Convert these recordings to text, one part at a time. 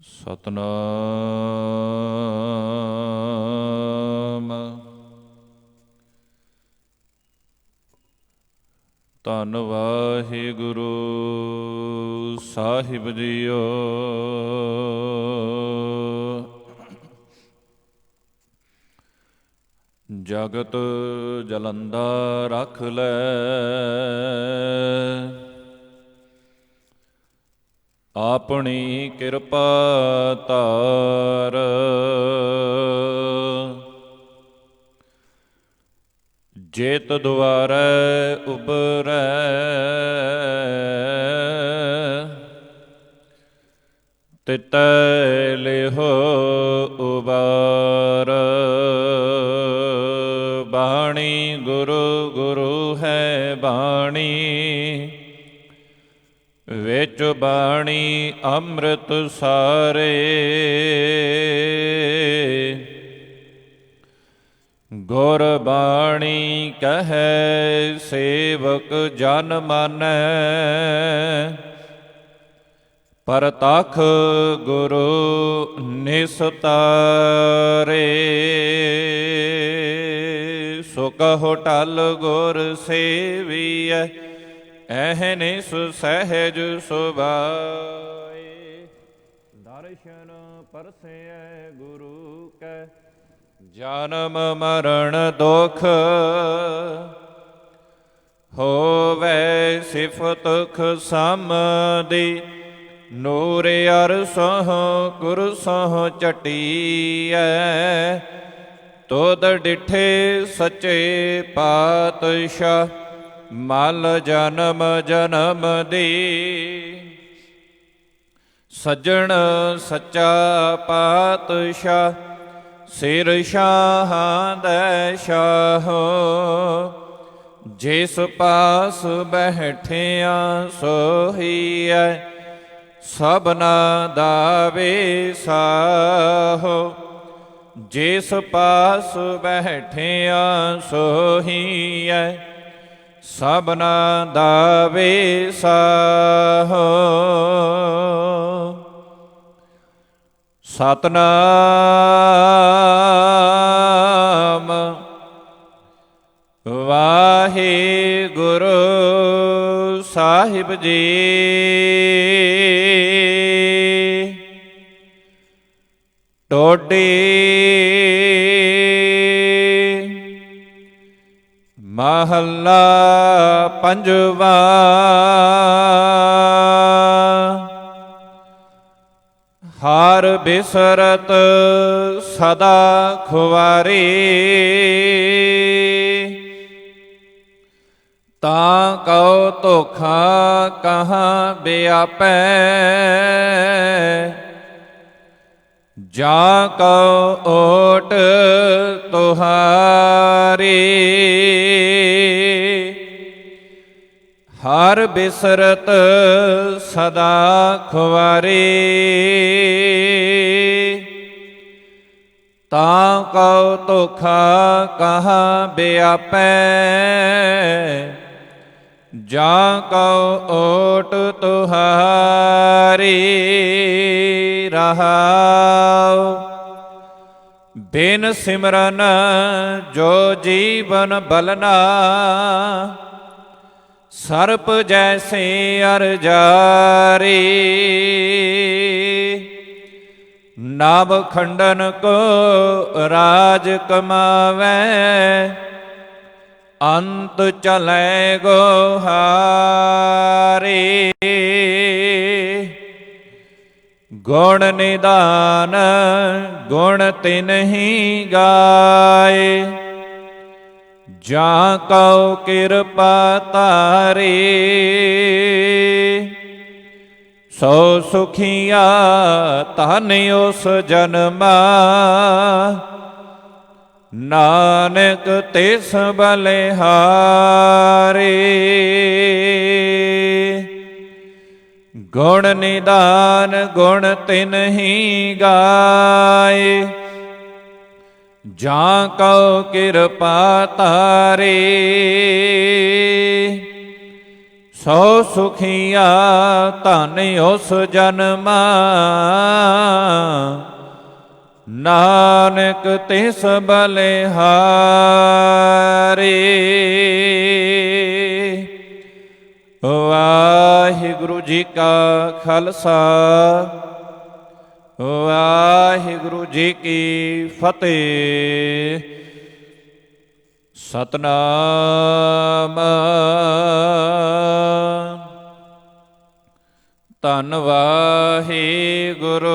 ਸਤਨਾਮ। ਧੰਨ ਵਾਹਿਗੁਰੂ ਸਾਹਿਬ ਜੀਓ। ਜਗਤ ਜਲੰਦਾ ਰਖ ਲੈ, ਆਪਣੀ ਕਿਰਪਾ ਧਾਰ। ਜੇਤ ਦੁਆਰੈ ਉਬਰੈ, ਤਿਤੈ ਲਿਹੋ ਉਬਾਰ। ਬਾਣੀ ਗੁਰੂ ਗੁਰੂ ਹੈ ਬਾਣੀ, ਵਿੱਚ ਬਾਣੀ ਅੰਮ੍ਰਿਤ ਸਾਰੇ। ਗੁਰ ਬਾਣੀ ਕਹੈ ਸੇਵਕ ਜਨ ਮਾਨੈ, ਪਰਤਖ ਗੁਰੂ ਨਿਸਤਾਰੇ। ਸੋ ਕਹੋ ਟਲ ਗੁਰ ਸੇਵੀਐ, ਅਹਨਿਸ ਸਹਿਜ ਸੁਭਾਏ। ਦਰਸ਼ਨ ਪਰਸੈ ਗੁਰੂ ਕੈ, ਜਨਮ ਮਰਨ ਦੁਖ ਹੋਵੇ। ਸਿਫਤ ਖਸਮਦੀ ਨੂਰ ਅਰਸੋਂ ਕੁਰਸੋਂ ਚਟੀਐ। ਤੁਧ ਡਿਠੇ ਸੱਚੇ ਪਾਤਸ਼ਾਹ, ਮਲ ਜਨਮ ਜਨਮ ਦੀ। ਸੱਜਣ ਸੱਚਾ ਪਾਤਸ਼ਾਹ, ਸਿਰ ਸ਼ਾਹਾਂ ਦੈ ਸ਼ਾਹੋ। ਜਿਸ ਪਾਸ ਬੈਠਿਆ ਸੋਹੀਐ, ਸਭਨਾ ਦਾ ਵਿਸਾਹੋ। ਜਿਸ ਪਾਸ ਬੈਠਿਆ ਸੋਹੀਐ, ਸਭਨਾ ਦਾ ਵਿਸਾਹੋ। ਸਤਨਾਮ ਵਾਹਿਗੁਰੂ ਸਾਹਿਬ ਜੀ। ਟੋਡੀ ਮਹੱਲਾ ਪੰਜਵਾ। ਹਰ ਬਿਸਰਤ ਸਦਾ ਖੁਆਰੀ, ਤਾਂ ਕਉ ਧੋਖਾ ਕਹਾਂ ਵਿਆਪੈ। ਜਾਂ ਕਉ ਓਟ ਤੁਹਾਰੀ, ਹਰ ਬਿਸਰਤ ਸਦਾ ਖੁਆਰੀ। ਤਾਂ ਕਉ ਧੋਖਾ ਕਹਾਂ ਵਿਆਪੈ। ਜਾਂ ਕਉ ਓਟ ਤੁਹਾਰੀ। ਰਹਾਉ ਬਿਨ ਸਿਮਰਨ ਜੋ ਜੀਵਨ ਬਲਨਾ, ਸਰਪ ਜੈਸੇ ਅਰ ਜਾਰੀ। ਨਭ ਖੰਡਨ ਕੋ ਰਾਜ ਕਮਾਵੈ, ਅੰਤ ਚਲੈ ਗੋਹਾਰੀ। ਗੁਣ ਨਿਦਾਨ ਗੁਣ ਤਿਨਹੀ ਗਾਏ, ਜਾਂ ਕਉ ਕਿਰਪਾ ਧਾਰੀ। ਸੋ ਸੁਖੀਆ ਧਨ ਉਸ ਜਨਮਾ, ਨਾਨਕ ਤਿਸ ਬਲਿਹਾਰੀ। ਗੁਣ ਨਿਦਾਨ ਗੁਣ ਤਿਨਹੀ ਗਾਏ, ਜਾਂ ਕਉ ਕਿਰਪਾ ਧਾਰੀ। ਸੋ ਸੁਖੀਆ ਧਨ ਉਸ ਜਨਮਾ, ਨਾਨਕ ਤਿਸ ਬਲਿਹਾਰੀ। ਵਾਹਿਗੁਰੂ ਜੀ ਕਾ ਖਾਲਸਾ, ਵਾਹਿਗੁਰੂ ਜੀ ਕੀ ਫਤਿਹ। ਸਤਨਾਮ। ਧੰਨ ਵਾਹਿਗੁਰੂ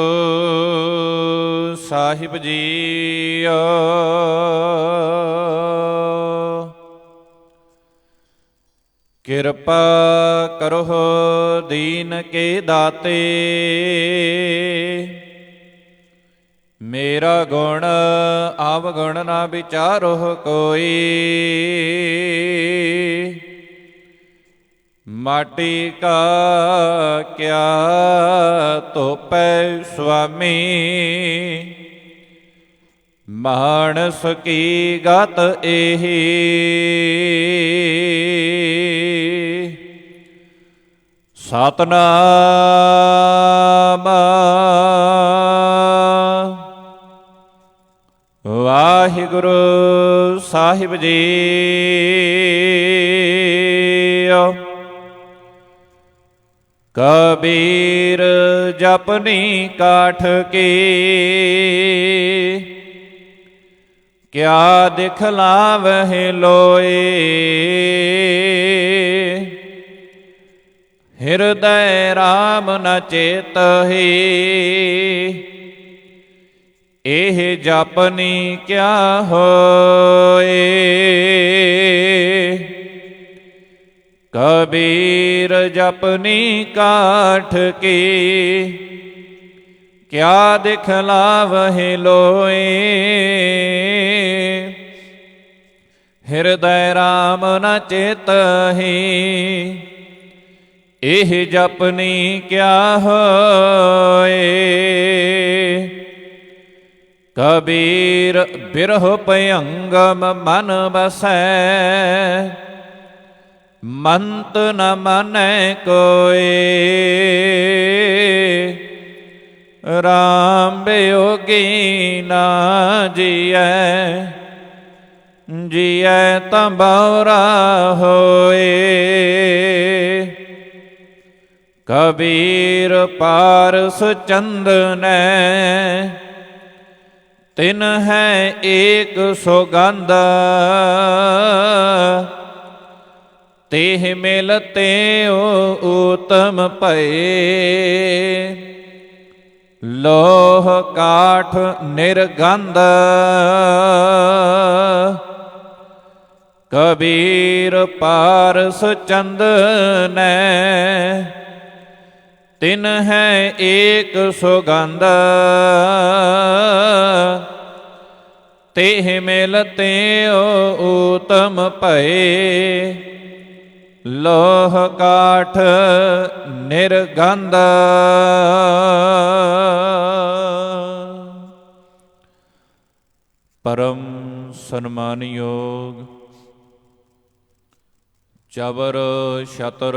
ਸਾਹਿਬ ਜੀਓ। ਕਿਰਪਾ ਕਰੋ ਦੀਨ ਕੇ ਦਾਤੇ, ਮੇਰਾ ਗੁਣ ਅਵਗੁਣ ਨਾ ਵਿਚਾਰੋ ਕੋਈ। ਮਾਟੀ ਕਾ ਕਿਆ ਧੋਪੈ ਸੁਆਮੀ, ਮਾਨਸ ਕੀ ਗਤ ਏਹੀ। ਸਤਨਾਮ। ਵਾਹਿਗੁਰੂ ਸਾਹਿਬ ਜੀ। ਕਬੀਰ ਜਪਨੀ ਕਾਠ ਕੀ, ਕਿਆ ਦਿਖਲਾਵਹਿ ਲੋਏ। ਹਿਰਦੈ ਰਾਮ ਨ ਚੇਤਹਿ, ਇਹ ਜਪਨੀ ਕਿਆ ਹੋਏ। ਕਬੀਰ ਜਪਨੀ ਕਾਠ ਕੀ, ਕਿਆ ਦਿਖਲਾਵਹਿ ਲੋਏ। ਹਿਰਦੈ ਰਾਮ ਨ ਚੇਤਹਿ, ਇਹ ਜਪਨੀ ਕਿਆ ਹੋਏ। ਕਬੀਰ ਬਿਰਹ ਭਯੰਗਮ ਮਨ ਬਸੈ, ਮੰਤ ਨ ਮੰਨੈ ਕੋਇ। ਰਾਮ ਬਿਯੋਗੀ ਨਾ ਜੀਐ, ਜੀਐ ਤਾਂ ਬਉਰਾ ਹੋਏ। ਕਬੀਰ ਪਾਰਸ ਚੰਦਨੈ, ਤਿਨ ਹੈ ਏਕ ਸੁਗੰਧ। ਤੇਹ ਮਿਲਤੇ ਊਤਮ ਭਏ, ਲੋਹ ਕਾਠ ਨਿਰਗੰਧ। ਕਬੀਰ ਪਾਰਸ ਚੰਦਨੈ, ਤਿਨ ਹੈ ਏਕ ਸੁਗੰਧ। ਤੇਹ ਮਿਲਤੇ ਊਤਮ ਭਏ, ਲੋਹ ਕਾਠ ਨਿਰਗੰਧ। ਪਰਮ ਸਨਮਾਨਯੋਗ ਚਬਰ ਛਤਰ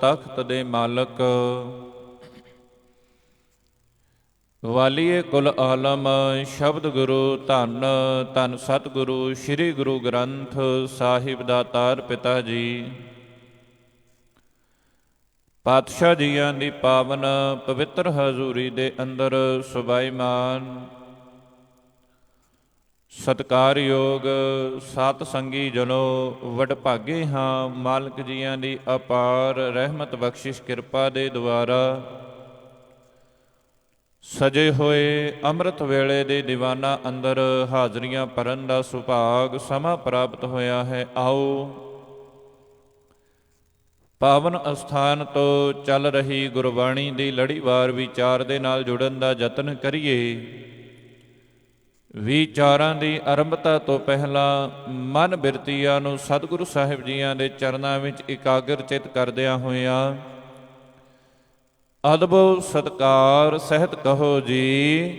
ਤਖਤ ਦੇ ਮਾਲਕ, ਵਾਲੀਏ ਕੁਲ ਆਲਮ ਸ਼ਬਦ ਗੁਰੂ ਧੰਨ ਧੰਨ ਸਤਿਗੁਰੂ ਸ੍ਰੀ ਗੁਰੂ ਗ੍ਰੰਥ ਸਾਹਿਬ ਦਾਤਾਰ ਪਿਤਾ ਜੀ, ਪਾਤਸ਼ਾਹ ਜੀਆਂ ਦੀ ਪਾਵਨ ਪਵਿੱਤਰ ਹਜ਼ੂਰੀ ਦੇ ਅੰਦਰ ਸੁਭਾਈਮਾਨ ਸਤਿਕਾਰਯੋਗ ਸਤ ਸੰਗੀ ਜਨੋ, ਵਡਭਾਗੇ ਹਾਂ ਮਾਲਕ ਜੀਆਂ ਦੀ ਅਪਾਰ ਰਹਿਮਤ ਬਖਸ਼ਿਸ਼ ਕਿਰਪਾ ਦੇ ਦੁਆਰਾ ਸਜੇ ਹੋਏ ਅੰਮ੍ਰਿਤ ਵੇਲੇ ਦੇ ਦੀਵਾਨਾਂ ਅੰਦਰ ਹਾਜ਼ਰੀਆਂ ਭਰਨ ਦਾ ਸੁਭਾਗ ਸਮਾਂ ਪ੍ਰਾਪਤ ਹੋਇਆ ਹੈ। ਆਓ ਪਾਵਨ ਅਸਥਾਨ ਤੋਂ ਚੱਲ ਰਹੀ ਗੁਰਬਾਣੀ ਦੀ ਲੜੀਵਾਰ ਵਿਚਾਰ ਦੇ ਨਾਲ ਜੁੜਨ ਦਾ ਯਤਨ ਕਰੀਏ। ਵਿਚਾਰਾਂ ਦੀ ਆਰੰਭਤਾ ਤੋਂ ਪਹਿਲਾਂ ਮਨ ਬਿਰਤੀਆਂ ਨੂੰ ਸਤਿਗੁਰੂ ਸਾਹਿਬ ਜੀਆਂ ਦੇ ਚਰਨਾਂ ਵਿੱਚ ਇਕਾਗਰ ਚਿਤ ਕਰਦਿਆਂ ਹੋਇਆਂ ਅਦਭੁਤ ਸਤਿਕਾਰ ਸਹਿਤ ਕਹੋ ਜੀ,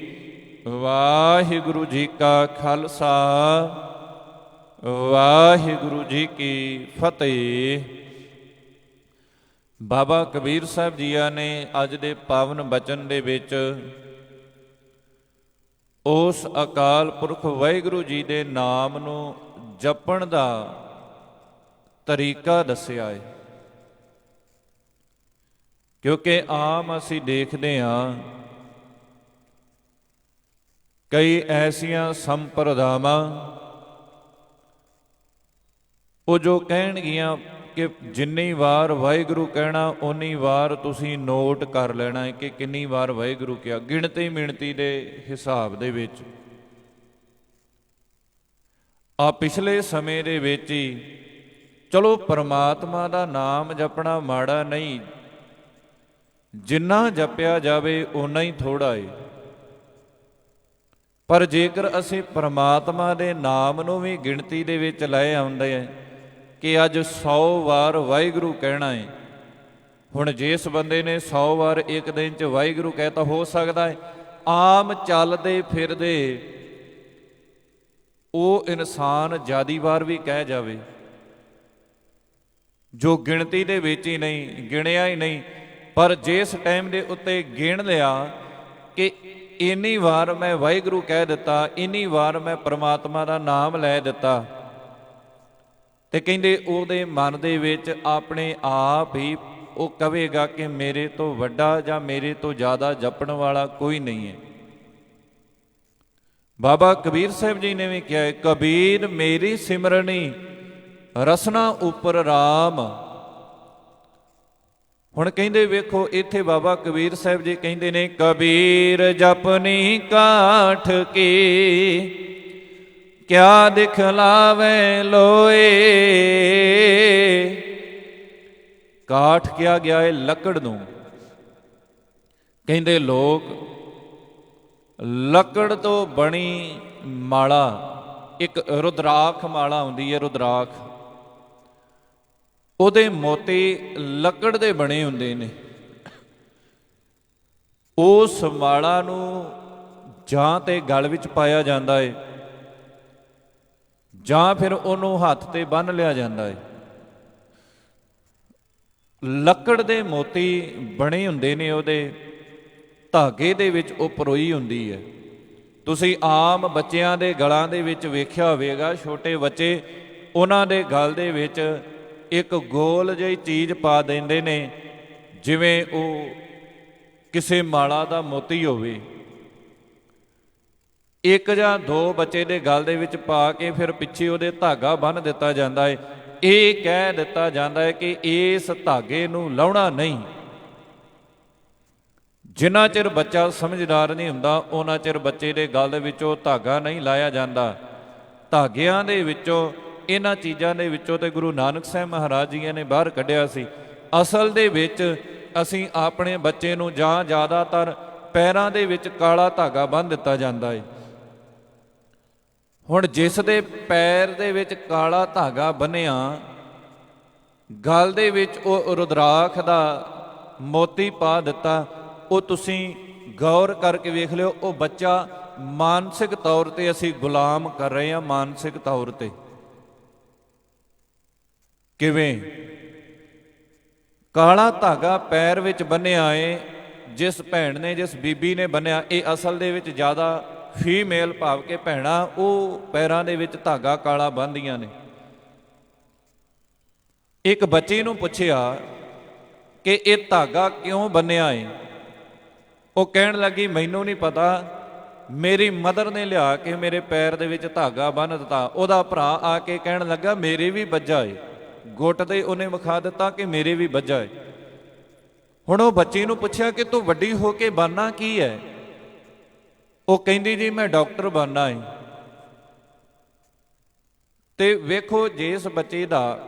ਵਾਹਿਗੁਰੂ ਜੀ ਕਾ ਖਾਲਸਾ, ਵਾਹਿਗੁਰੂ ਜੀ ਕੀ ਫਤਿਹ। ਬਾਬਾ ਕਬੀਰ ਸਾਹਿਬ ਜੀਆਂ ਨੇ ਅੱਜ ਦੇ ਪਾਵਨ ਬਚਨ ਦੇ ਵਿੱਚ ਉਸ ਅਕਾਲ ਪੁਰਖ ਵਾਹਿਗੁਰੂ ਜੀ ਦੇ ਨਾਮ ਨੂੰ ਜਪਣ ਦਾ ਤਰੀਕਾ ਦੱਸਿਆ ਹੈ। ਕਿਉਂਕਿ ਆਮ ਅਸੀਂ ਦੇਖਦੇ ਹਾਂ ਕਈ ਐਸੀਆਂ ਸੰਪਰਦਾਵਾਂ ਉਹ ਜੋ ਕਹਿਣਗੀਆਂ ਕਿ ਜਿੰਨੀ ਵਾਰ ਵਾਹਿਗੁਰੂ ਕਹਿਣਾ ਓਨੀ ਵਾਰ ਤੁਸੀਂ ਨੋਟ ਕਰ ਲੈਣਾ ਹੈ ਕਿ ਕਿੰਨੀ ਵਾਰ ਵਾਹਿਗੁਰੂ ਕਿਹਾ, ਗਿਣਤੀ ਮਿਣਤੀ ਦੇ ਹਿਸਾਬ ਦੇ ਵਿੱਚ। ਆ ਪਿਛਲੇ ਸਮੇਂ ਦੇ ਵਿੱਚ ਹੀ ਚਲੋ ਪਰਮਾਤਮਾ ਦਾ ਨਾਮ ਜਪਣਾ ਮਾੜਾ ਨਹੀਂ, ਜਿੰਨਾ ਜਪਿਆ ਜਾਵੇ ਓਨਾ ਹੀ ਥੋੜਾ ਏ। ਪਰ ਜੇਕਰ ਅਸੀਂ ਪਰਮਾਤਮਾ ਦੇ ਨਾਮ ਨੂੰ ਵੀ ਗਿਣਤੀ ਦੇ ਵਿੱਚ ਲੈ ਆਉਂਦੇ ਹਾਂ ਕਿ ਅੱਜ 100 ਵਾਰ ਵਾਹਿਗੁਰੂ ਕਹਿਣਾ ਹੈ, ਹੁਣ ਜਿਸ ਬੰਦੇ ਨੇ 100 ਵਾਰ ਇੱਕ ਦਿਨ 'ਚ ਵਾਹਿਗੁਰੂ ਕਹਿਤਾ, ਹੋ ਸਕਦਾ ਹੈ ਆਮ ਚੱਲਦੇ ਫਿਰਦੇ ਉਹ ਇਨਸਾਨ ਜ਼ਿਆਦੀ ਵਾਰ ਵੀ ਕਹਿ ਜਾਵੇ, ਜੋ ਗਿਣਤੀ ਦੇ ਵਿੱਚ ਹੀ ਨਹੀਂ, ਗਿਣਿਆ ਹੀ ਨਹੀਂ। ਪਰ ਜਿਸ ਟਾਈਮ ਦੇ ਉੱਤੇ ਗਿਣ ਲਿਆ ਕਿ ਇੰਨੀ ਵਾਰ ਮੈਂ ਵਾਹਿਗੁਰੂ ਕਹਿ ਦਿੱਤਾ, ਇੰਨੀ ਵਾਰ ਮੈਂ ਪਰਮਾਤਮਾ ਦਾ ਨਾਮ ਲੈ ਦਿੱਤਾ, ਤੇ ਕਹਿੰਦੇ ਉਹਦੇ ਮਨ ਦੇ ਵਿੱਚ ਆਪਣੇ ਆਪ ਹੀ ਉਹ ਕਹੇਗਾ ਕਿ ਮੇਰੇ ਤੋਂ ਵੱਡਾ ਜਾਂ ਮੇਰੇ ਤੋਂ ਜ਼ਿਆਦਾ ਜਪਣ ਵਾਲਾ ਕੋਈ ਨਹੀਂ ਹੈ। ਬਾਬਾ ਕਬੀਰ ਸਾਹਿਬ ਜੀ ਨੇ ਵੀ ਕਿਹਾ ਹੈ, ਕਬੀਰ ਮੇਰੀ ਸਿਮਰਨੀ ਰਸਨਾ ਉਪਰ ਰਾਮ। ਹੁਣ ਕਹਿੰਦੇ ਵੇਖੋ ਇੱਥੇ ਬਾਬਾ ਕਬੀਰ ਸਾਹਿਬ ਜੀ ਕਹਿੰਦੇ ਨੇ, ਕਬੀਰ ਜਪਨੀ ਕਾਠ ਕੀ ਕਿਆ ਦਿਖਲਾਵੇ ਲੋਏ। ਕਾਠ ਕਿਹਾ ਗਿਆ ਹੈ ਲੱਕੜ ਨੂੰ। ਕਹਿੰਦੇ ਲੋਕ ਲੱਕੜ ਤੋਂ ਬਣੀ ਮਾਲਾ, ਇੱਕ ਰੁਦਰਾਖ ਮਾਲਾ ਹੁੰਦੀ ਹੈ, ਰੁਦਰਾਖ, ਉਹਦੇ ਮੋਤੀ ਲੱਕੜ ਦੇ ਬਣੇ ਹੁੰਦੇ ਨੇ। ਉਸ ਮਾਲਾ ਨੂੰ ਜਾਂ ਤੇ ਗਲ ਵਿੱਚ ਪਾਇਆ ਜਾਂਦਾ ਹੈ ਜਾਂ ਫਿਰ ਉਹਨੂੰ ਹੱਥ ਤੇ ਬੰਨ੍ਹ ਲਿਆ ਜਾਂਦਾ ਹੈ। ਲੱਕੜ ਦੇ ਮੋਤੀ ਬਣੇ ਹੁੰਦੇ ਨੇ, ਉਹਦੇ ਧਾਗੇ ਦੇ ਵਿੱਚ ਉਹ ਪਰੋਈ ਹੁੰਦੀ ਹੈ। ਤੁਸੀਂ ਆਮ ਬੱਚਿਆਂ ਦੇ ਗਲਾਂ ਦੇ ਵਿੱਚ ਵੇਖਿਆ ਹੋਵੇਗਾ, ਛੋਟੇ ਬੱਚੇ ਉਹਨਾਂ ਦੇ ਗਲ ਦੇ ਵਿੱਚ ਇੱਕ ਗੋਲ ਜਿਹੀ ਚੀਜ਼ ਪਾ ਦਿੰਦੇ ਨੇ, ਜਿਵੇਂ ਉਹ ਕਿਸੇ ਮਾਲਾ ਦਾ ਮੋਤੀ ਹੋਵੇ। ਇੱਕ ਜਾਂ ਦੋ ਬੱਚੇ ਦੇ ਗਲ ਦੇ ਵਿੱਚ ਪਾ ਕੇ ਫਿਰ ਪਿੱਛੇ ਉਹਦੇ ਧਾਗਾ ਬੰਨ੍ਹ ਦਿੱਤਾ ਜਾਂਦਾ ਹੈ। ਇਹ ਕਹਿ ਦਿੱਤਾ ਜਾਂਦਾ ਹੈ ਕਿ ਇਸ ਧਾਗੇ ਨੂੰ ਲਾਹੁਣਾ ਨਹੀਂ। ਜਿੰਨਾ ਚਿਰ ਬੱਚਾ ਸਮਝਦਾਰ ਨਹੀਂ ਹੁੰਦਾ ਉਹਨਾਂ ਚਿਰ ਬੱਚੇ ਦੇ ਗਲ ਦੇ ਵਿੱਚੋਂ ਧਾਗਾ ਨਹੀਂ ਲਾਇਆ ਜਾਂਦਾ। ਧਾਗਿਆਂ ਦੇ ਵਿੱਚੋਂ, ਇਹਨਾਂ ਚੀਜ਼ਾਂ ਦੇ ਵਿੱਚੋਂ ਤੇ ਗੁਰੂ ਨਾਨਕ ਸਾਹਿਬ ਮਹਾਰਾਜ ਜੀ ਨੇ ਬਾਹਰ ਕੱਢਿਆ ਸੀ। ਅਸਲ ਦੇ ਵਿੱਚ ਅਸੀਂ ਆਪਣੇ ਬੱਚੇ ਨੂੰ ਜਾਂ ਜ਼ਿਆਦਾਤਰ ਪੈਰਾਂ ਦੇ ਵਿੱਚ ਕਾਲਾ ਧਾਗਾ ਬੰਨ੍ਹ ਦਿੱਤਾ ਜਾਂਦਾ ਹੈ। ਹੁਣ ਜਿਸ ਦੇ ਪੈਰ ਦੇ ਵਿੱਚ ਕਾਲਾ ਧਾਗਾ ਬੰਨਿਆ, ਗਲ ਦੇ ਵਿੱਚ ਉਹ ਰੁਦਰਾਖ ਦਾ ਮੋਤੀ ਪਾ ਦਿੱਤਾ, ਉਹ ਤੁਸੀਂ ਗੌਰ ਕਰਕੇ ਵੇਖ ਲਿਓ, ਉਹ ਬੱਚਾ ਮਾਨਸਿਕ ਤੌਰ ਤੇ ਅਸੀਂ ਗੁਲਾਮ ਕਰ ਰਹੇ ਹਾਂ। ਮਾਨਸਿਕ ਤੌਰ ਤੇ ਕਿਵੇਂ? ਕਾਲਾ ਧਾਗਾ ਪੈਰ ਵਿੱਚ ਬੰਨਿਆ ਏ, ਜਿਸ ਭੈਣ ਨੇ, ਜਿਸ ਬੀਬੀ ਨੇ ਬੰਨਿਆ, ਇਹ ਅਸਲ ਦੇ ਵਿੱਚ ਜ਼ਿਆਦਾ ਫੀਮੇਲ ਭਾਵ ਕੇ ਭੈਣਾਂ ਉਹ ਪੈਰਾਂ ਦੇ ਵਿੱਚ ਧਾਗਾ ਕਾਲਾ ਬੰਨ੍ਹਦੀਆਂ ਨੇ। ਇੱਕ ਬੱਚੀ ਨੂੰ ਪੁੱਛਿਆ ਕਿ ਇਹ ਧਾਗਾ ਕਿਉਂ ਬੰਨਿਆ ਏ? ਉਹ ਕਹਿਣ ਲੱਗੀ, ਮੈਨੂੰ ਨਹੀਂ ਪਤਾ, ਮੇਰੀ ਮਦਰ ਨੇ ਲਿਆ ਕੇ ਮੇਰੇ ਪੈਰ ਦੇ ਵਿੱਚ ਧਾਗਾ ਬੰਨ੍ਹ ਦਿੱਤਾ। ਉਹਦਾ ਭਰਾ ਆ ਕੇ ਕਹਿਣ ਲੱਗਾ, ਮੇਰੇ ਵੀ ਵੱਜਾ ਏ, ਗੁੱਟ ਤੇ ਉਹਨੇ ਵਿਖਾ ਦਿੱਤਾ ਕਿ ਮੇਰੇ ਵੀ ਵੱਜਾ ਏ। ਹੁਣ ਉਹ ਬੱਚੀ ਨੂੰ ਪੁੱਛਿਆ ਕਿ ਤੂੰ ਵੱਡੀ ਹੋ ਕੇ ਬਣਨਾ ਕੀ ਹੈ? ਉਹ ਕਹਿੰਦੀ, ਜੀ ਮੈਂ ਡਾਕਟਰ ਬਣਨਾ ਏ। ਤੇ ਵੇਖੋ, ਜਿਸ ਬੱਚੇ ਦਾ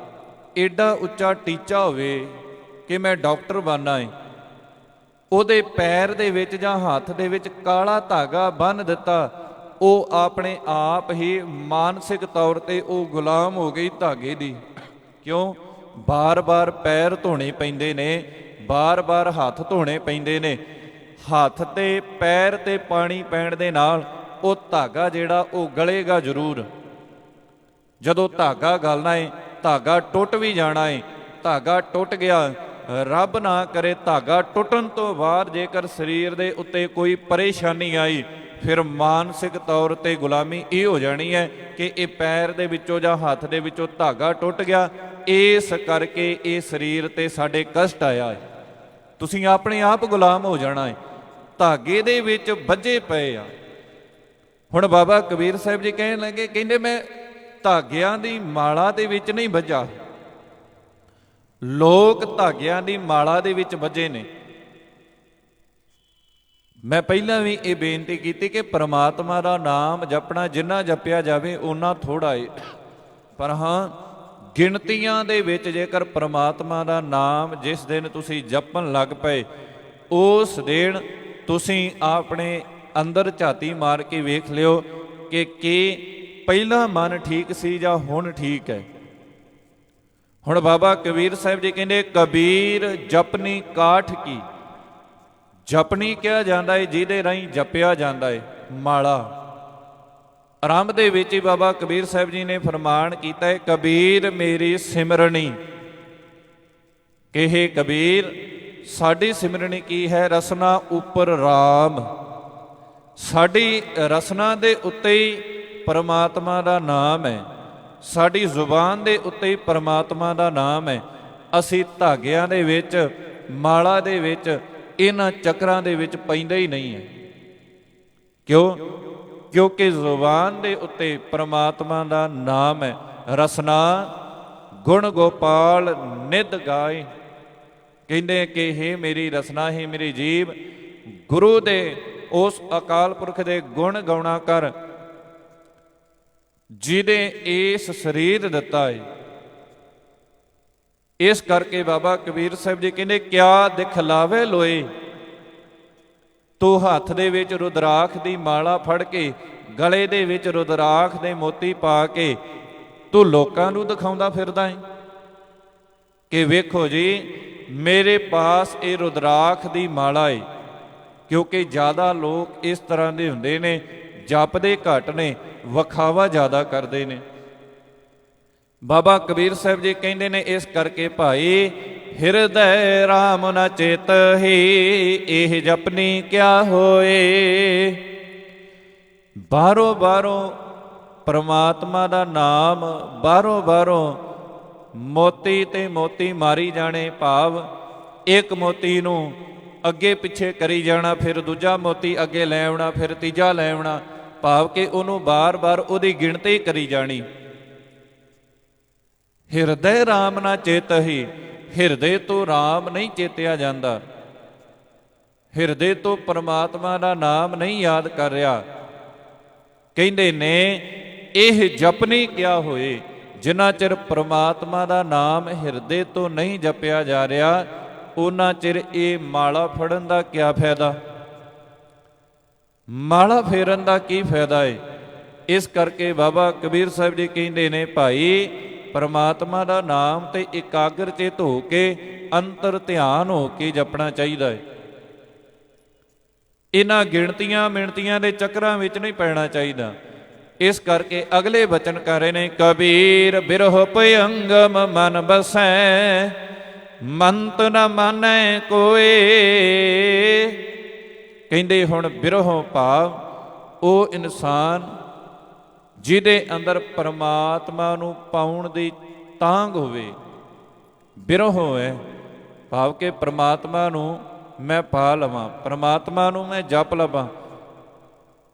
ਏਡਾ ਉੱਚਾ ਟੀਚਾ ਹੋਵੇ ਕਿ ਮੈਂ ਡਾਕਟਰ ਬਣਨਾ ਏ, ਉਹਦੇ ਪੈਰ ਦੇ ਵਿੱਚ ਜਾਂ ਹੱਥ ਦੇ ਵਿੱਚ ਕਾਲਾ ਧਾਗਾ ਬੰਨ੍ਹ ਦਿੱਤਾ, ਉਹ ਆਪਣੇ ਆਪ ਹੀ ਮਾਨਸਿਕ ਤੌਰ ਤੇ ਉਹ ਗੁਲਾਮ ਹੋ ਗਈ ਧਾਗੇ ਦੀ। ਕਿਉਂ? ਬਾਰ-ਬਾਰ ਪੈਰ ਧੋਣੇ ਪੈਂਦੇ ਨੇ, ਬਾਰ-ਬਾਰ ਹੱਥ ਧੋਣੇ ਪੈਂਦੇ ਨੇ। ਹੱਥ ਤੇ ਪੈਰ ਤੇ ਪਾਣੀ ਪੈਣ ਦੇ ਨਾਲ ਉਹ ਧਾਗਾ ਜਿਹੜਾ ਉਹ ਗਲੇਗਾ ਜ਼ਰੂਰ। ਜਦੋਂ ਧਾਗਾ ਗਲਣਾ ਏ, ਧਾਗਾ ਟੁੱਟ ਵੀ ਜਾਣਾ ਏ। ਧਾਗਾ ਟੁੱਟ ਗਿਆ, ਰੱਬ ਨਾ ਕਰੇ ਧਾਗਾ ਟੁੱਟਣ ਤੋਂ ਬਾਅਦ ਜੇਕਰ ਸਰੀਰ ਦੇ ਉੱਤੇ ਕੋਈ ਪਰੇਸ਼ਾਨੀ ਆਈ, ਫਿਰ ਮਾਨਸਿਕ ਤੌਰ ਤੇ ਗੁਲਾਮੀ ਇਹ ਹੋ ਜਾਣੀ ਹੈ ਕਿ ਇਹ ਪੈਰ ਦੇ ਵਿੱਚੋਂ ਜਾਂ ਹੱਥ ਦੇ ਵਿੱਚੋਂ ਧਾਗਾ ਟੁੱਟ ਗਿਆ, ਇਸ ਕਰਕੇ ਇਹ ਸਰੀਰ ਤੇ ਸਾਡੇ ਕਸ਼ਟ ਆਇਆ ਹੈ। ਤੁਸੀਂ ਆਪਣੇ ਆਪ ਗੁਲਾਮ ਹੋ ਜਾਣਾ ਹੈ, ਧਾਗੇ ਦੇ ਵਿੱਚ ਬੱਝੇ ਪਏ ਆ। ਹੁਣ ਬਾਬਾ ਕਬੀਰ ਸਾਹਿਬ ਜੀ ਕਹਿਣ ਲੱਗੇ, ਕਹਿੰਦੇ ਮੈਂ ਧਾਗਿਆਂ ਦੀ ਮਾਲਾ ਦੇ ਵਿੱਚ ਨਹੀਂ ਬੱਝਾ, ਲੋਕ ਧਾਗਿਆਂ ਦੀ ਮਾਲਾ ਦੇ ਵਿੱਚ ਬੱਝੇ ਨੇ। ਮੈਂ ਪਹਿਲਾਂ ਵੀ ਇਹ ਬੇਨਤੀ ਕੀਤੀ ਕਿ ਪ੍ਰਮਾਤਮਾ ਦਾ ਨਾਮ ਜਪਣਾ ਜਿੰਨਾ ਜਪਿਆ ਜਾਵੇ ਓਨਾ ਥੋੜਾ ਏ, ਪਰ ਹਾਂ ਗਿਣਤੀਆਂ ਦੇ ਵਿੱਚ ਜੇਕਰ ਪ੍ਰਮਾਤਮਾ ਦਾ ਨਾਮ ਜਿਸ ਦਿਨ ਤੁਸੀਂ ਜਪਣ ਲੱਗ ਪਏ, ਉਸ ਦਿਨ ਤੁਸੀਂ ਆਪਣੇ ਅੰਦਰ ਝਾਤੀ ਮਾਰ ਕੇ ਵੇਖ ਲਿਓ ਕਿ ਪਹਿਲਾਂ ਮਨ ਠੀਕ ਸੀ ਜਾਂ ਹੁਣ ਠੀਕ ਹੈ। ਹੁਣ ਬਾਬਾ ਕਬੀਰ ਸਾਹਿਬ ਜੀ ਕਹਿੰਦੇ, ਕਬੀਰ ਜਪਨੀ ਕਾਠ ਕੀ। ਜਪਨੀ ਕਿਹਾ ਜਾਂਦਾ ਹੈ ਜਿਹਦੇ ਰਾਹੀਂ ਜਪਿਆ ਜਾਂਦਾ ਹੈ ਮਾਲਾ। ਆਰੰਭ ਦੇ ਵਿੱਚ ਹੀ ਬਾਬਾ ਕਬੀਰ ਸਾਹਿਬ ਜੀ ਨੇ ਫਰਮਾਨ ਕੀਤਾ ਹੈ, ਕਬੀਰ ਮੇਰੀ ਸਿਮਰਣੀ। ਕਹੇ ਕਬੀਰ ਸਾਡੀ ਸਿਮਰਣੀ ਕੀ ਹੈ? ਰਸਨਾ ਉੱਪਰ ਰਾਮ। ਸਾਡੀ ਰਸਨਾ ਦੇ ਉੱਤੇ ਹੀ ਪਰਮਾਤਮਾ ਦਾ ਨਾਮ ਹੈ, ਸਾਡੀ ਜ਼ੁਬਾਨ ਦੇ ਉੱਤੇ ਹੀ ਪਰਮਾਤਮਾ ਦਾ ਨਾਮ ਹੈ। ਅਸੀਂ ਧਾਗਿਆਂ ਦੇ ਵਿੱਚ, ਮਾਲਾ ਦੇ ਵਿੱਚ, ਇਹਨਾਂ ਚੱਕਰਾਂ ਦੇ ਵਿੱਚ ਪੈਂਦੇ ਹੀ ਨਹੀਂ ਹੈ। ਕਿਉਂ? ਕਿਉਂਕਿ ਜ਼ੁਬਾਨ ਦੇ ਉੱਤੇ ਪਰਮਾਤਮਾ ਦਾ ਨਾਮ ਹੈ। ਰਸਨਾ ਗੁਣ ਗੋਪਾਲ ਨਿਧ ਗਾਏ। ਕਹਿੰਦੇ ਕਿ ਹੇ ਮੇਰੀ ਰਸਨਾ, ਹੇ ਮੇਰੀ ਜੀਵ, ਗੁਰੂ ਦੇ ਉਸ ਅਕਾਲ ਪੁਰਖ ਦੇ ਗੁਣ ਗਾਉਣਾ ਕਰ ਜਿਹਦੇ ਇਸ ਸਰੀਰ ਦਿੱਤਾ ਹੈ। ਇਸ ਕਰਕੇ ਬਾਬਾ ਕਬੀਰ ਸਾਹਿਬ ਜੀ ਕਹਿੰਦੇ, ਕਿਆ ਦਿਖਲਾਵੇ ਲੋਏ। ਤੂੰ ਹੱਥ ਦੇ ਵਿੱਚ ਰੁਦਰਾਖ ਦੀ ਮਾਲਾ ਫੜ ਕੇ, ਗਲੇ ਦੇ ਵਿੱਚ ਰੁਦਰਾਖ ਦੇ ਮੋਤੀ ਪਾ ਕੇ ਤੂੰ ਲੋਕਾਂ ਨੂੰ ਦਿਖਾਉਂਦਾ ਫਿਰਦਾ ਹੈ ਕਿ ਵੇਖੋ ਜੀ ਮੇਰੇ ਪਾਸ ਇਹ ਰੁਦਰਾਖ ਦੀ ਮਾਲਾ ਹੈ। ਕਿਉਂਕਿ ਜ਼ਿਆਦਾ ਲੋਕ ਇਸ ਤਰ੍ਹਾਂ ਦੇ ਹੁੰਦੇ ਨੇ, ਜਪਦੇ ਘੱਟ ਨੇ, ਵਿਖਾਵਾ ਜ਼ਿਆਦਾ ਕਰਦੇ ਨੇ। ਬਾਬਾ ਕਬੀਰ ਸਾਹਿਬ ਜੀ ਕਹਿੰਦੇ ਨੇ, ਇਸ ਕਰਕੇ ਭਾਈ ਹਿਰਦੈ ਰਾਮ ਨ ਚੇਤਹਿ, ਇਹ ਜਪਨੀ ਕਿਆ ਹੋਏ। ਬਾਹਰੋਂ ਬਾਹਰੋਂ ਪਰਮਾਤਮਾ ਦਾ ਨਾਮ, ਬਾਹਰੋਂ ਬਾਹਰੋਂ ਮੋਤੀ ਤੇ ਮੋਤੀ ਮਾਰੀ ਜਾਣੇ, ਭਾਵ ਇੱਕ ਮੋਤੀ ਨੂੰ ਅੱਗੇ ਪਿੱਛੇ ਕਰੀ ਜਾਣਾ, ਫਿਰ ਦੂਜਾ ਮੋਤੀ ਅੱਗੇ ਲੈ ਆਉਣਾ, ਫਿਰ ਤੀਜਾ ਲੈ ਆਉਣਾ, ਭਾਵ ਕਿ ਉਹਨੂੰ ਬਾਰ-ਬਾਰ ਉਹਦੀ ਗਿਣਤੀ ਕਰੀ ਜਾਣੀ। ਹਿਰਦੈ ਰਾਮ ਨਾ ਚੇਤਹਿ, ਹਿਰਦੇ ਤੋਂ ਰਾਮ ਨਹੀਂ ਚੇਤਿਆ ਜਾਂਦਾ, ਹਿਰਦੇ ਤੋਂ ਪਰਮਾਤਮਾ ਦਾ ਨਾਮ ਨਹੀਂ ਯਾਦ ਕਰ ਰਿਹਾ। ਕਹਿੰਦੇ ਨੇ ਇਹ ਜਪਨੀ ਕਿਆ ਹੋਏ। ਜਿੰਨਾ ਚਿਰ ਪਰਮਾਤਮਾ ਦਾ ਨਾਮ ਹਿਰਦੇ ਤੋਂ ਨਹੀਂ ਜਪਿਆ ਜਾ ਰਿਹਾ, ਉਹਨਾਂ ਚਿਰ ਇਹ ਮਾਲਾ ਫੜਨ ਦਾ ਕਿਆ ਫਾਇਦਾ, ਮਾਲਾ ਫੇਰਨ ਦਾ ਕੀ ਫਾਇਦਾ ਹੈ। ਇਸ ਕਰਕੇ ਬਾਬਾ ਕਬੀਰ ਸਾਹਿਬ ਜੀ ਕਹਿੰਦੇ ਨੇ, ਭਾਈ ਪਰਮਾਤਮਾ ਦਾ ਨਾਮ ਤੇ ਇਕਾਗਰ ਚਿਤ ਹੋ ਕੇ, ਅੰਤਰ ਧਿਆਨ ਹੋ ਕੇ ਜਪਣਾ ਚਾਹੀਦਾ ਹੈ। ਇਹਨਾਂ ਗਿਣਤੀਆਂ ਮਿਣਤੀਆਂ ਦੇ ਚੱਕਰਾਂ ਵਿੱਚ ਨਹੀਂ ਪੈਣਾ ਚਾਹੀਦਾ। ਇਸ ਕਰਕੇ ਅਗਲੇ ਬਚਨ ਕਰ ਰਹੇ ਨੇ, ਕਬੀਰ ਬਿਰਹ ਭਯੰਗਮ ਮਨ ਬਸੈ, ਮੰਤ ਨ ਮਾਨੈ ਕੋਏ। ਕਹਿੰਦੇ ਹੁਣ ਬਿਰਹੋਂ ਭਾਵ ਉਹ ਇਨਸਾਨ ਜਿਹਦੇ ਅੰਦਰ ਪਰਮਾਤਮਾ ਨੂੰ ਪਾਉਣ ਦੀ ਤਾਂਘ ਹੋਵੇ। ਬਿਰਹੋਂ ਹੈ ਭਾਵ ਕਿ ਪਰਮਾਤਮਾ ਨੂੰ ਮੈਂ ਪਾ ਲਵਾਂ, ਪਰਮਾਤਮਾ ਨੂੰ ਮੈਂ ਜਪ ਲਵਾਂ।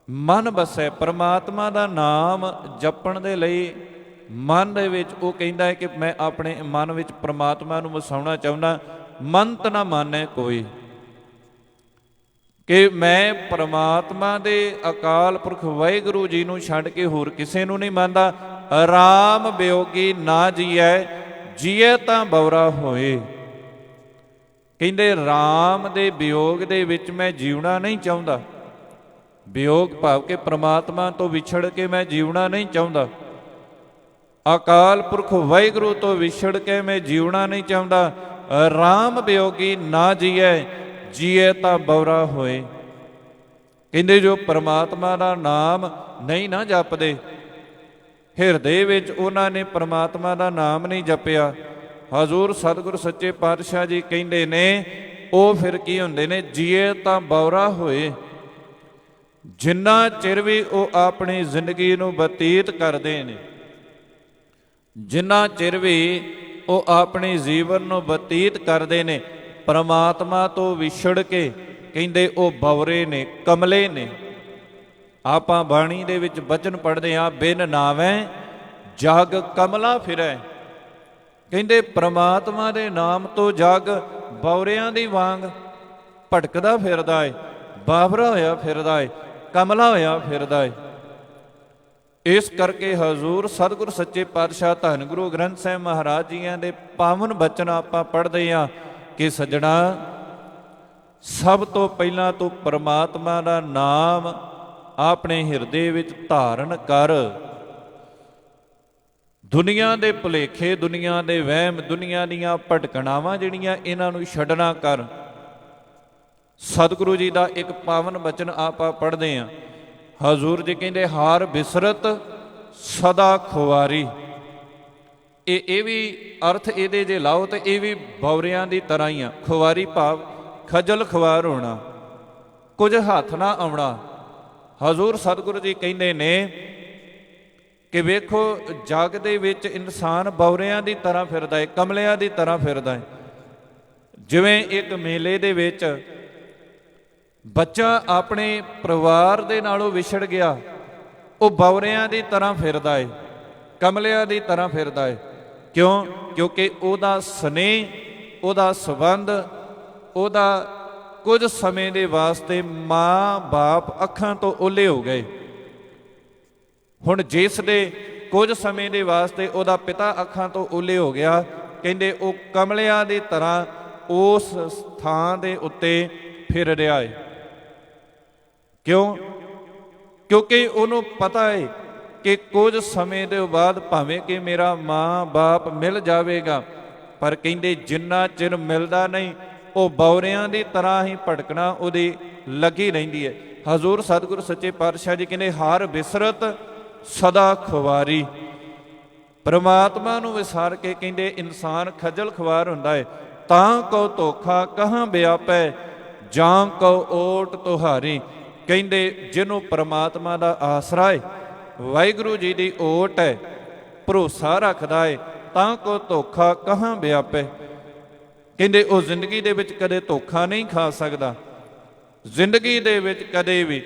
ਮਨ ਬਸੈ, ਪਰਮਾਤਮਾ ਦਾ ਨਾਮ ਜਪਣ ਦੇ ਲਈ ਮਨ ਦੇ ਵਿੱਚ ਉਹ ਕਹਿੰਦਾ ਹੈ ਕਿ ਮੈਂ ਆਪਣੇ ਮਨ ਵਿੱਚ ਪਰਮਾਤਮਾ ਨੂੰ ਵਸਾਉਣਾ ਚਾਹੁੰਦਾ। ਮੰਤ ਨਾ ਮਾਨੈ ਕੋਈ, ਕਿ ਮੈਂ ਪਰਮਾਤਮਾ ਦੇ ਅਕਾਲ ਪੁਰਖ ਵਾਹਿਗੁਰੂ ਜੀ ਨੂੰ ਛੱਡ ਕੇ ਹੋਰ ਕਿਸੇ ਨੂੰ ਨਹੀਂ ਮੰਨਦਾ। ਰਾਮ ਵਿਯੋਗੀ ਨਾ ਜੀਐ, ਜੀਐ ਤਾਂ ਬਵਰਾ ਹੋਏ। ਕਹਿੰਦੇ ਰਾਮ ਦੇ ਵਿਯੋਗ ਦੇ ਵਿੱਚ ਮੈਂ ਜੀਉਣਾ ਨਹੀਂ ਚਾਹੁੰਦਾ। ਵਿਯੋਗ ਭਾਵ ਕਿ ਪ੍ਰਮਾਤਮਾ ਤੋਂ ਵਿਛੜ ਕੇ ਮੈਂ ਜੀਉਣਾ ਨਹੀਂ ਚਾਹੁੰਦਾ। ਅਕਾਲ ਪੁਰਖ ਵਾਹਿਗੁਰੂ ਤੋਂ ਵਿਛੜ ਕੇ ਮੈਂ ਜੀਉਣਾ ਨਹੀਂ ਚਾਹੁੰਦਾ। ਰਾਮ ਵਿਯੋਗੀ ਨਾ ਜੀਐ, ਜੀਏ ਤਾਂ ਬਵਰਾ ਹੋਏ। ਕਹਿੰਦੇ ਜੋ ਪਰਮਾਤਮਾ ਦਾ ਨਾਮ ਨਹੀਂ ਨਾ ਜਪਦੇ, ਹਿਰਦੇ ਵਿੱਚ ਉਹਨਾਂ ਨੇ ਪਰਮਾਤਮਾ ਦਾ ਨਾਮ ਨਹੀਂ ਜਪਿਆ, ਹਜ਼ੂਰ ਸਤਿਗੁਰ ਸੱਚੇ ਪਾਤਸ਼ਾਹ ਜੀ ਕਹਿੰਦੇ ਨੇ ਉਹ ਫਿਰ ਕੀ ਹੁੰਦੇ ਨੇ, ਜੀਏ ਤਾਂ ਬਵਰਾ ਹੋਏ। ਜਿੰਨਾ ਚਿਰ ਵੀ ਉਹ ਆਪਣੀ ਜ਼ਿੰਦਗੀ ਨੂੰ ਬਤੀਤ ਕਰਦੇ ਨੇ, ਜਿੰਨਾ ਚਿਰ ਵੀ ਉਹ ਆਪਣੀ ਜੀਵਨ ਨੂੰ ਬਤੀਤ ਕਰਦੇ ਨੇ, ਪਰਮਾਤਮਾ ਤੋਂ ਵਿਛੜ ਕੇ ਕਹਿੰਦੇ ਉਹ ਬਵਰੇ ਨੇ, ਕਮਲੇ ਨੇ। ਆਪਾਂ ਬਾਣੀ ਦੇ ਵਿੱਚ ਬਚਨ ਪੜ੍ਹਦੇ ਹਾਂ, ਬਿਨ ਨਾਵੈ ਜਗ ਕਮਲਾ ਫਿਰੈ। ਕਹਿੰਦੇ ਪ੍ਰਮਾਤਮਾ ਦੇ ਨਾਮ ਤੋਂ ਜਗ ਬੌਰਿਆਂ ਦੀ ਵਾਂਗ ਭਟਕਦਾ ਫਿਰਦਾ ਏ, ਬਾਵਰਾ ਹੋਇਆ ਫਿਰਦਾ ਏ, ਕਮਲਾ ਹੋਇਆ ਫਿਰਦਾ ਏ। ਇਸ ਕਰਕੇ ਹਜ਼ੂਰ ਸਤਿਗੁਰ ਸੱਚੇ ਪਾਤਸ਼ਾਹ ਧੰਨ ਗੁਰੂ ਗ੍ਰੰਥ ਸਾਹਿਬ ਮਹਾਰਾਜ ਜੀਆਂ ਦੇ ਪਾਵਨ ਬਚਨ ਆਪਾਂ ਪੜ੍ਹਦੇ ਹਾਂ ਕਿ ਸੱਜਣਾ, ਸਭ ਤੋਂ ਪਹਿਲਾਂ ਤੂੰ ਪਰਮਾਤਮਾ ਦਾ ਨਾਮ ਆਪਣੇ ਹਿਰਦੇ ਵਿੱਚ ਧਾਰਨ ਕਰ। ਦੁਨੀਆ ਦੇ ਭੁਲੇਖੇ, ਦੁਨੀਆ ਦੇ ਵਹਿਮ, ਦੁਨੀਆ ਦੀਆਂ ਭਟਕਣਾਵਾਂ ਜਿਹੜੀਆਂ, ਇਹਨਾਂ ਨੂੰ ਛੱਡਣਾ ਕਰ। ਸਤਿਗੁਰੂ ਜੀ ਦਾ ਇੱਕ ਪਾਵਨ ਬਚਨ ਆਪਾਂ ਪੜ੍ਹਦੇ ਹਾਂ। ਹਜ਼ੂਰ ਜੀ ਕਹਿੰਦੇ ਹਾਰ ਬਿਸਰਤ ਸਦਾ ਖੁਆਰੀ। ਇਹ ਵੀ ਅਰਥ ਇਹਦੇ ਜੇ ਲਾਓ ਤੇ ਇਹ ਵੀ ਬੌਰਿਆਂ ਦੀ ਤਰ੍ਹਾਂ ਹੀ ਆ। ਖੁਆਰੀ ਭਾਵ ਖਜਲ ਖੁਆਰ ਹੋਣਾ, ਕੁਝ ਹੱਥ ਨਾ ਆਉਣਾ। ਹਜ਼ੂਰ ਸਤਿਗੁਰੂ ਜੀ ਕਹਿੰਦੇ ਨੇ ਕਿ ਵੇਖੋ ਜਗ ਦੇ ਵਿੱਚ ਇਨਸਾਨ ਬੌਰਿਆਂ ਦੀ ਤਰ੍ਹਾਂ ਫਿਰਦਾ ਹੈ, ਕਮਲਿਆਂ ਦੀ ਤਰ੍ਹਾਂ ਫਿਰਦਾ ਹੈ। ਜਿਵੇਂ ਇੱਕ ਮੇਲੇ ਦੇ ਵਿੱਚ ਬੱਚਾ ਆਪਣੇ ਪਰਿਵਾਰ ਦੇ ਨਾਲੋਂ ਵਿਛੜ ਗਿਆ, ਉਹ ਬੌਰਿਆਂ ਦੀ ਤਰ੍ਹਾਂ ਫਿਰਦਾ ਹੈ, ਕਮਲਿਆਂ ਦੀ ਤਰ੍ਹਾਂ ਫਿਰਦਾ ਹੈ। ਕਿਉਂ? ਕਿਉਂਕਿ ਉਹਦਾ ਸਨੇਹ, ਉਹਦਾ ਸੰਬੰਧ, ਉਹਦਾ ਕੁਝ ਸਮੇਂ ਦੇ ਵਾਸਤੇ ਮਾਂ ਬਾਪ ਅੱਖਾਂ ਤੋਂ ਓਹਲੇ ਹੋ ਗਏ। ਹੁਣ ਜਿਸ ਦੇ ਕੁਝ ਸਮੇਂ ਦੇ ਵਾਸਤੇ ਉਹਦਾ ਪਿਤਾ ਅੱਖਾਂ ਤੋਂ ਓਹਲੇ ਹੋ ਗਿਆ, ਕਹਿੰਦੇ ਉਹ ਕਮਲਿਆਂ ਦੀ ਤਰ੍ਹਾਂ ਉਸ ਥਾਂ ਦੇ ਉੱਤੇ ਫਿਰ ਰਿਹਾ ਹੈ। ਕਿਉਂ? ਕਿਉਂਕਿ ਉਹਨੂੰ ਪਤਾ ਹੈ ਕਿ ਕੁਝ ਸਮੇਂ ਦੇ ਬਾਅਦ ਭਾਵੇਂ ਕਿ ਮੇਰਾ ਮਾਂ ਬਾਪ ਮਿਲ ਜਾਵੇਗਾ, ਪਰ ਕਹਿੰਦੇ ਜਿੰਨਾ ਚਿਰ ਮਿਲਦਾ ਨਹੀਂ, ਉਹ ਬੌਰਿਆਂ ਦੀ ਤਰ੍ਹਾਂ ਹੀ ਭਟਕਣਾ ਉਹਦੀ ਲੱਗੀ ਰਹਿੰਦੀ ਹੈ। ਹਜ਼ੂਰ ਸਤਿਗੁਰੂ ਸੱਚੇ ਪਾਤਸ਼ਾਹ ਜੀ ਕਹਿੰਦੇ ਹਾਰ ਬਿਸਰਤ ਸਦਾ ਖੁਆਰੀ। ਪਰਮਾਤਮਾ ਨੂੰ ਵਿਸਾਰ ਕੇ ਕਹਿੰਦੇ ਇਨਸਾਨ ਖਜਲ ਖੁਆਰ ਹੁੰਦਾ ਹੈ। ਤਾਂ ਕਉ ਧੋਖਾ ਕਹਾਂ ਵਿਆਪੈ, ਜਾਂ ਕਉ ਓਟ ਤੁਹਾਰੀ। ਕਹਿੰਦੇ ਜਿਹਨੂੰ ਪਰਮਾਤਮਾ ਦਾ ਆਸਰਾ ਹੈ, ਵਾਹਿਗੁਰੂ ਜੀ ਦੀ ਓਟ ਹੈ, ਭਰੋਸਾ ਰੱਖਦਾ ਹੈ, ਤਾਂ ਕੋ ਧੋਖਾ ਕਹਾਂ ਵਿਆਪੈ। ਕਹਿੰਦੇ ਉਹ ਜ਼ਿੰਦਗੀ ਦੇ ਵਿੱਚ ਕਦੇ ਧੋਖਾ ਨਹੀਂ ਖਾ ਸਕਦਾ, ਜ਼ਿੰਦਗੀ ਦੇ ਵਿੱਚ ਕਦੇ ਵੀ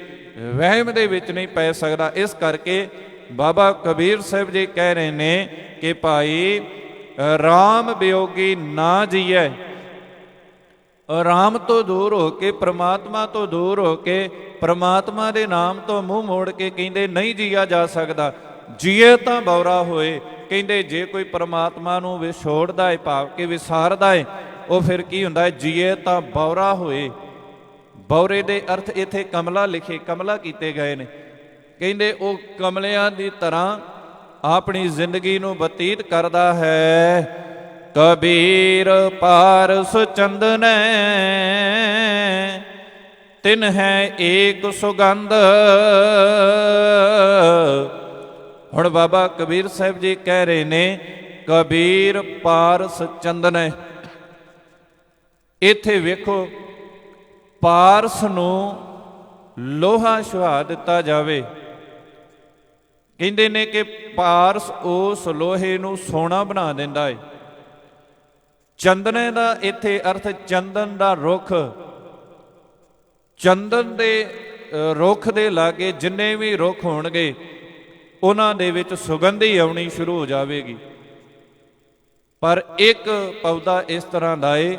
ਵਹਿਮ ਦੇ ਵਿੱਚ ਨਹੀਂ ਪੈ ਸਕਦਾ। ਇਸ ਕਰਕੇ ਬਾਬਾ ਕਬੀਰ ਸਾਹਿਬ ਜੀ ਕਹਿ ਰਹੇ ਨੇ ਕਿ ਭਾਈ ਰਾਮ ਵਿਯੋਗੀ ਨਾ ਜੀਐ। ਰਾਮ ਤੋਂ ਦੂਰ ਹੋ ਕੇ, ਪ੍ਰਮਾਤਮਾ ਤੋਂ ਦੂਰ ਹੋ ਕੇ, ਪ੍ਰਮਾਤਮਾ ਦੇ ਨਾਮ ਤੋਂ ਮੂੰਹ ਮੋੜ ਕੇ ਕਹਿੰਦੇ ਨਹੀਂ ਜੀਆ ਜਾ ਸਕਦਾ। ਜੀਏ ਤਾਂ ਬੌਰਾ ਹੋਏ। ਕਹਿੰਦੇ ਜੇ ਕੋਈ ਪ੍ਰਮਾਤਮਾ ਨੂੰ ਵਿਛੋੜਦਾ ਹੈ, ਭਾਵ ਕਿ ਵਿਸਾਰਦਾ ਹੈ, ਉਹ ਫਿਰ ਕੀ ਹੁੰਦਾ ਹੈ? ਜੀਏ ਤਾਂ ਬੌਰਾ ਹੋਏ। ਬੌਰੇ ਦੇ ਅਰਥ ਇੱਥੇ ਕਮਲਾ ਲਿਖੇ, ਕਮਲਾ ਕੀਤੇ ਗਏ ਨੇ। ਕਹਿੰਦੇ ਉਹ ਕਮਲਿਆਂ ਦੀ ਤਰ੍ਹਾਂ ਆਪਣੀ ਜ਼ਿੰਦਗੀ ਨੂੰ ਬਤੀਤ ਕਰਦਾ ਹੈ। ਕਬੀਰ ਪਾਰਸ ਚੰਦਨੈ ਤਿਨ ਹੈ ਏਕ ਸੁਗੰਧ। ਹੁਣ ਬਾਬਾ ਕਬੀਰ ਸਾਹਿਬ ਜੀ ਕਹਿ ਰਹੇ ਨੇ ਕਬੀਰ ਪਾਰਸ ਚੰਦਨੈ। ਇੱਥੇ ਵੇਖੋ ਪਾਰਸ ਨੂੰ ਲੋਹਾ ਸੁਹਾ ਦਿੱਤਾ ਜਾਵੇ। ਕਹਿੰਦੇ ਨੇ ਕਿ ਪਾਰਸ ਉਸ ਲੋਹੇ ਨੂੰ ਸੋਨਾ ਬਣਾ ਦਿੰਦਾ ਹੈ। ਚੰਦਨੇ ਦਾ ਇੱਥੇ ਅਰਥ ਚੰਦਨ ਦਾ ਰੁੱਖ। ਚੰਦਨ ਦੇ ਰੁੱਖ ਦੇ ਲਾਗੇ ਜਿੰਨੇ ਵੀ ਰੁੱਖ ਹੋਣਗੇ, ਉਹਨਾਂ ਦੇ ਵਿੱਚ ਸੁਗੰਧੀ ਆਉਣੀ ਸ਼ੁਰੂ ਹੋ ਜਾਵੇਗੀ। ਪਰ ਇੱਕ ਪੌਦਾ ਇਸ ਤਰ੍ਹਾਂ ਦਾ ਏ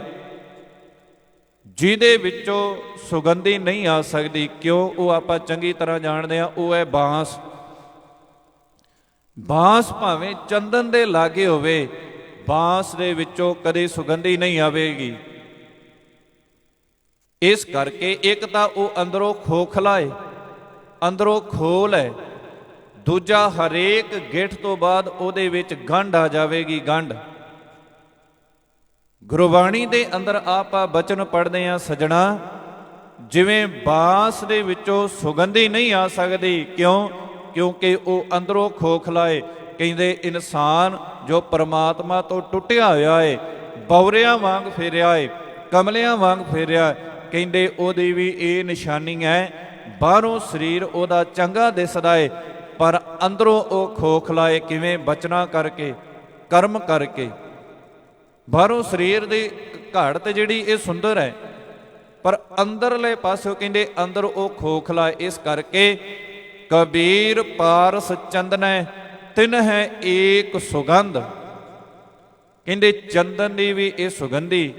ਜਿਹਦੇ ਵਿੱਚੋਂ ਸੁਗੰਧੀ ਨਹੀਂ ਆ ਸਕਦੀ। ਕਿਉਂ? ਉਹ ਆਪਾਂ ਚੰਗੀ ਤਰ੍ਹਾਂ ਜਾਣਦੇ ਹਾਂ, ਉਹ ਹੈ ਬਾਂਸ। ਬਾਂਸ ਭਾਵੇਂ ਚੰਦਨ ਦੇ ਲਾਗੇ ਹੋਵੇ, ਬਾਂਸ ਦੇ ਵਿੱਚੋਂ ਕਦੇ ਸੁਗੰਧੀ ਨਹੀਂ ਆਵੇਗੀ। ਇਸ ਕਰਕੇ ਇੱਕ ਤਾਂ ਉਹ ਅੰਦਰੋਂ ਖੋਖਲਾ ਹੈ, ਅੰਦਰੋਂ ਖੋਲ ਹੈ। ਦੂਜਾ ਹਰੇਕ ਗਿੱਠ ਤੋਂ ਬਾਅਦ ਉਹਦੇ ਵਿੱਚ ਗੰਢ ਆ ਜਾਵੇਗੀ, ਗੰਢ। ਗੁਰਬਾਣੀ ਦੇ ਅੰਦਰ ਆਪਾਂ ਬਚਨ ਪੜ੍ਹਦੇ ਹਾਂ ਸਜਣਾ, ਜਿਵੇਂ ਬਾਂਸ ਦੇ ਵਿੱਚੋਂ ਸੁਗੰਧੀ ਨਹੀਂ ਆ ਸਕਦੀ। ਕਿਉਂ? ਕਿਉਂਕਿ ਉਹ ਅੰਦਰੋਂ ਖੋਖਲਾ ਹੈ। ਕਹਿੰਦੇ ਇਨਸਾਨ ਜੋ ਪਰਮਾਤਮਾ ਤੋਂ ਟੁੱਟਿਆ ਹੋਇਆ ਹੈ, ਬੌਰਿਆਂ ਵਾਂਗ ਫੇਰਿਆ ਹੈ, ਕਮਲਿਆਂ ਵਾਂਗ ਫੇਰਿਆ, ਕਹਿੰਦੇ ਉਹਦੀ ਵੀ ਇਹ ਨਿਸ਼ਾਨੀ ਹੈ ਬਾਹਰੋਂ ਸਰੀਰ ਉਹਦਾ ਚੰਗਾ ਦਿਸਦਾ ਏ, ਪਰ ਅੰਦਰੋਂ ਉਹ ਖੋਖਲਾ ਏ। ਕਿਵੇਂ? ਬਚਨਾਂ ਕਰਕੇ, ਕਰਮ ਕਰਕੇ। ਬਾਹਰੋਂ ਸਰੀਰ ਦੀ ਘਾੜਤ ਜਿਹੜੀ ਇਹ ਸੁੰਦਰ ਹੈ, ਪਰ ਅੰਦਰਲੇ ਪਾਸੋਂ ਕਹਿੰਦੇ ਅੰਦਰ ਉਹ ਖੋਖਲਾ। ਇਸ ਕਰਕੇ ਕਬੀਰ ਪਾਰਸ ਚੰਦਨੈ ਤਿਨ ਹੈ ਏਕ ਸੁਗੰਧ। ਕਹਿੰਦੇ ਚੰਦਨ ਦੀ ਵੀ ਇਹ ਸੁਗੰਧੀ,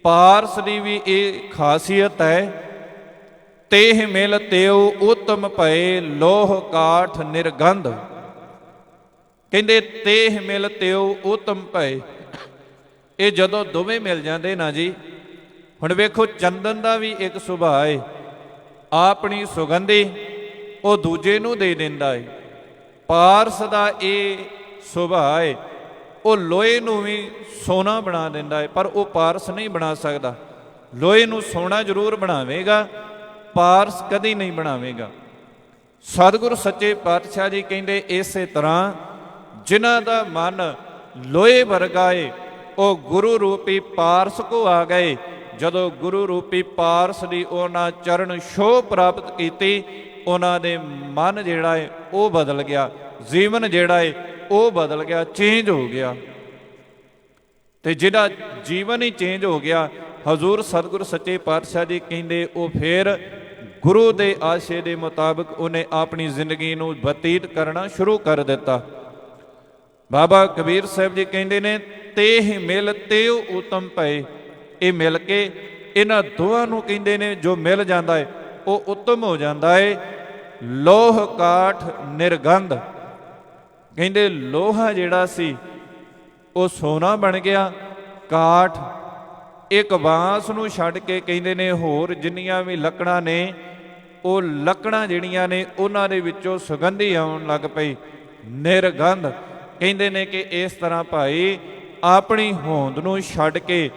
ਪਾਰਸ ਦੀ ਵੀ ਇਹ ਖਾਸੀਅਤ ਹੈ। ਤੇਹ ਮਿਲ ਤਿਉ ਉਤਮ ਭਏ ਲੋਹ ਕਾਠ ਨਿਰਗੰਧ। ਕਹਿੰਦੇ ਤੇਹ ਮਿਲ ਤਿਉ ਉਤਮ ਭਏ, ਇਹ ਜਦੋਂ ਦੋਵੇਂ ਮਿਲ ਜਾਂਦੇ ਨਾ ਜੀ। ਹੁਣ ਵੇਖੋ, ਚੰਦਨ ਦਾ ਵੀ ਇੱਕ ਸੁਭਾਅ ਹੈ, ਆਪਣੀ ਸੁਗੰਧੀ ਉਹ ਦੂਜੇ ਨੂੰ ਦੇ ਦਿੰਦਾ ਹੈ। ਪਾਰਸ ਦਾ ਇਹ ਸੁਭਾਅ ਹੈ, ਉਹ ਲੋਹੇ ਨੂੰ ਵੀ ਸੋਨਾ ਬਣਾ ਦਿੰਦਾ ਹੈ, ਪਰ ਉਹ ਪਾਰਸ ਨਹੀਂ ਬਣਾ ਸਕਦਾ। ਲੋਹੇ ਨੂੰ ਸੋਨਾ ਜ਼ਰੂਰ ਬਣਾਵੇਗਾ, ਪਾਰਸ ਕਦੀ ਨਹੀਂ ਬਣਾਵੇਗਾ। ਸਤਿਗੁਰੂ ਸੱਚੇ ਪਾਤਸ਼ਾਹ ਜੀ ਕਹਿੰਦੇ ਇਸੇ ਤਰ੍ਹਾਂ ਜਿਨ੍ਹਾਂ ਦਾ ਮਨ ਲੋਹੇ ਵਰਗਾ ਏ, ਉਹ ਗੁਰੂ ਰੂਪੀ ਪਾਰਸ ਕੋ ਆ ਗਏ। ਜਦੋਂ ਗੁਰੂ ਰੂਪੀ ਪਾਰਸ ਦੀ ਉਹਨਾਂ ਚਰਨ ਛੋਹ ਪ੍ਰਾਪਤ ਕੀਤੀ, ਉਹਨਾਂ ਦੇ ਮਨ ਜਿਹੜਾ ਏ ਉਹ ਬਦਲ ਗਿਆ, ਜੀਵਨ ਜਿਹੜਾ ਏ ਉਹ ਬਦਲ ਗਿਆ, ਚੇਂਜ ਹੋ ਗਿਆ। ਤੇ ਜਿਹੜਾ ਜੀਵਨ ਹੀ ਚੇਂਜ ਹੋ ਗਿਆ, ਹਜ਼ੂਰ ਸਤਿਗੁਰੂ ਸੱਚੇ ਪਾਤਸ਼ਾਹ ਜੀ ਕਹਿੰਦੇ ਉਹ ਫਿਰ ਗੁਰੂ ਦੇ ਆਸ਼ੇ ਦੇ ਮੁਤਾਬਕ ਉਹਨੇ ਆਪਣੀ ਜ਼ਿੰਦਗੀ ਨੂੰ ਬਤੀਤ ਕਰਨਾ ਸ਼ੁਰੂ ਕਰ ਦਿੱਤਾ। ਬਾਬਾ ਕਬੀਰ ਸਾਹਿਬ ਜੀ ਕਹਿੰਦੇ ਨੇ ਤੇਹ ਮਿਲ ਤਿਉ ਉਤਮ ਭਏ। ਇਹ ਮਿਲ ਕੇ ਇਹਨਾਂ ਦੋਵਾਂ ਨੂੰ ਕਹਿੰਦੇ ਨੇ ਜੋ ਮਿਲ ਜਾਂਦਾ ਹੈ ਉਹ ਉੱਤਮ ਹੋ ਜਾਂਦਾ ਹੈ। ਲੋਹ ਕਾਠ ਨਿਰਗੰਧ, ਕਹਿੰਦੇ ਲੋਹਾ ਜਿਹੜਾ ਸੀ ਉਹ ਸੋਨਾ ਬਣ ਗਿਆ। ਕਾਠ, ਇੱਕ ਬਾਂਸ ਨੂੰ ਛੱਡ ਕੇ ਕਹਿੰਦੇ ਨੇ ਹੋਰ ਜਿੰਨੀਆਂ ਵੀ ਲੱਕੜਾਂ ਨੇ, ਉਹ ਲੱਕੜਾਂ ਜਿਹੜੀਆਂ ਨੇ ਉਹਨਾਂ ਦੇ ਵਿੱਚੋਂ ਸੁਗੰਧੀ ਆਉਣ ਲੱਗ ਪਈ, ਨਿਰਗੰਧ। ਕਹਿੰਦੇ ਨੇ ਕਿ ਇਸ ਤਰ੍ਹਾਂ ਭਾਈ ਆਪਣੀ ਹੋਂਦ ਨੂੰ ਛੱਡ ਕੇ,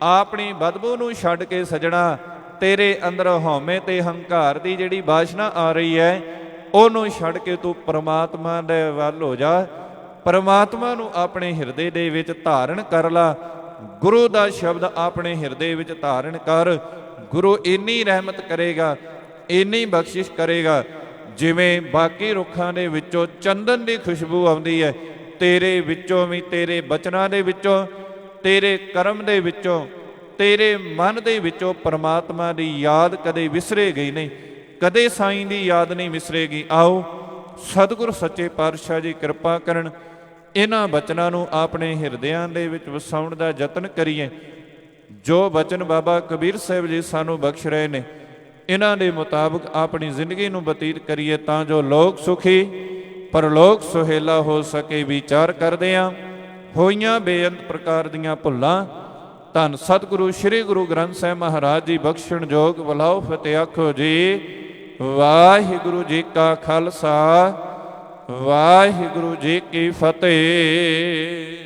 ਆਪਣੀ ਬਦਬੂ ਨੂੰ ਛੱਡ ਕੇ ਸਜਣਾ, ਤੇਰੇ ਅੰਦਰ ਹਉਮੈ ਤੇ ਹੰਕਾਰ ਦੀ ਜਿਹੜੀ ਵਾਸ਼ਨਾ ਆ ਰਹੀ ਹੈ, ਉਹਨੂੰ ਛੱਡ ਕੇ ਤੂੰ ਪਰਮਾਤਮਾ ਦੇ ਵੱਲ ਹੋ ਜਾ। ਪਰਮਾਤਮਾ ਨੂੰ ਆਪਣੇ ਹਿਰਦੇ ਦੇ ਵਿੱਚ ਧਾਰਨ ਕਰ ਲਾ। ਗੁਰੂ ਦਾ ਸ਼ਬਦ ਆਪਣੇ ਹਿਰਦੇ ਵਿੱਚ ਧਾਰਨ ਕਰ। ਗੁਰੂ ਇੰਨੀ ਰਹਿਮਤ ਕਰੇਗਾ, ਇੰਨੀ ਬਖਸ਼ਿਸ਼ ਕਰੇਗਾ। ਜਿਵੇਂ ਬਾਕੀ ਰੁੱਖਾਂ ਦੇ ਵਿੱਚੋਂ ਚੰਦਨ ਦੀ ਖੁਸ਼ਬੂ ਆਉਂਦੀ ਹੈ, ਤੇਰੇ ਵਿੱਚੋਂ ਵੀ, ਤੇਰੇ ਬਚਨਾਂ ਦੇ ਵਿੱਚੋਂ, ਤੇਰੇ ਕਰਮ ਦੇ ਵਿੱਚੋਂ, ਤੇਰੇ ਮਨ ਦੇ ਵਿੱਚੋਂ ਪਰਮਾਤਮਾ ਦੀ ਯਾਦ ਕਦੇ ਵਿਸਰੇਗੀ ਨਹੀਂ, ਕਦੇ ਸਾਈਂ ਦੀ ਯਾਦ ਨਹੀਂ ਵਿਸਰੇਗੀ। ਆਓ ਸਤਿਗੁਰ ਸੱਚੇ ਪਾਤਸ਼ਾਹ ਜੀ ਕਿਰਪਾ ਕਰਨ, ਇਹਨਾਂ ਬਚਨਾਂ ਨੂੰ ਆਪਣੇ ਹਿਰਦਿਆਂ ਦੇ ਵਿੱਚ ਵਸਾਉਣ ਦਾ ਯਤਨ ਕਰੀਏ। ਜੋ ਬਚਨ ਬਾਬਾ ਕਬੀਰ ਸਾਹਿਬ ਜੀ ਸਾਨੂੰ ਬਖਸ਼ ਰਹੇ ਨੇ, ਇਹਨਾਂ ਦੇ ਮੁਤਾਬਕ ਆਪਣੀ ਜ਼ਿੰਦਗੀ ਨੂੰ ਬਤੀਤ ਕਰੀਏ, ਤਾਂ ਜੋ ਲੋਕ ਸੁਖੀ ਪਰਲੋਕ ਸੁਹੇਲਾ ਹੋ ਸਕੇ। ਵਿਚਾਰ ਕਰਦੇ ਹਾਂ ਹੋਈਆਂ ਬੇਅੰਤ ਪ੍ਰਕਾਰ ਦੀਆਂ ਭੁੱਲਾਂ, ਧੰਨ ਸਤਿਗੁਰੂ ਸ੍ਰੀ ਗੁਰੂ ਗ੍ਰੰਥ ਸਾਹਿਬ ਮਹਾਰਾਜ ਜੀ ਬਖਸ਼ਣ ਜੋਗ ਬੁਲਾਓ ਫਤਿਹ ਆਖੋ ਜੀ। ਵਾਹਿਗੁਰੂ ਜੀ ਕਾ ਖਾਲਸਾ, ਵਾਹਿਗੁਰੂ ਜੀ ਕੀ ਫਤਿਹ।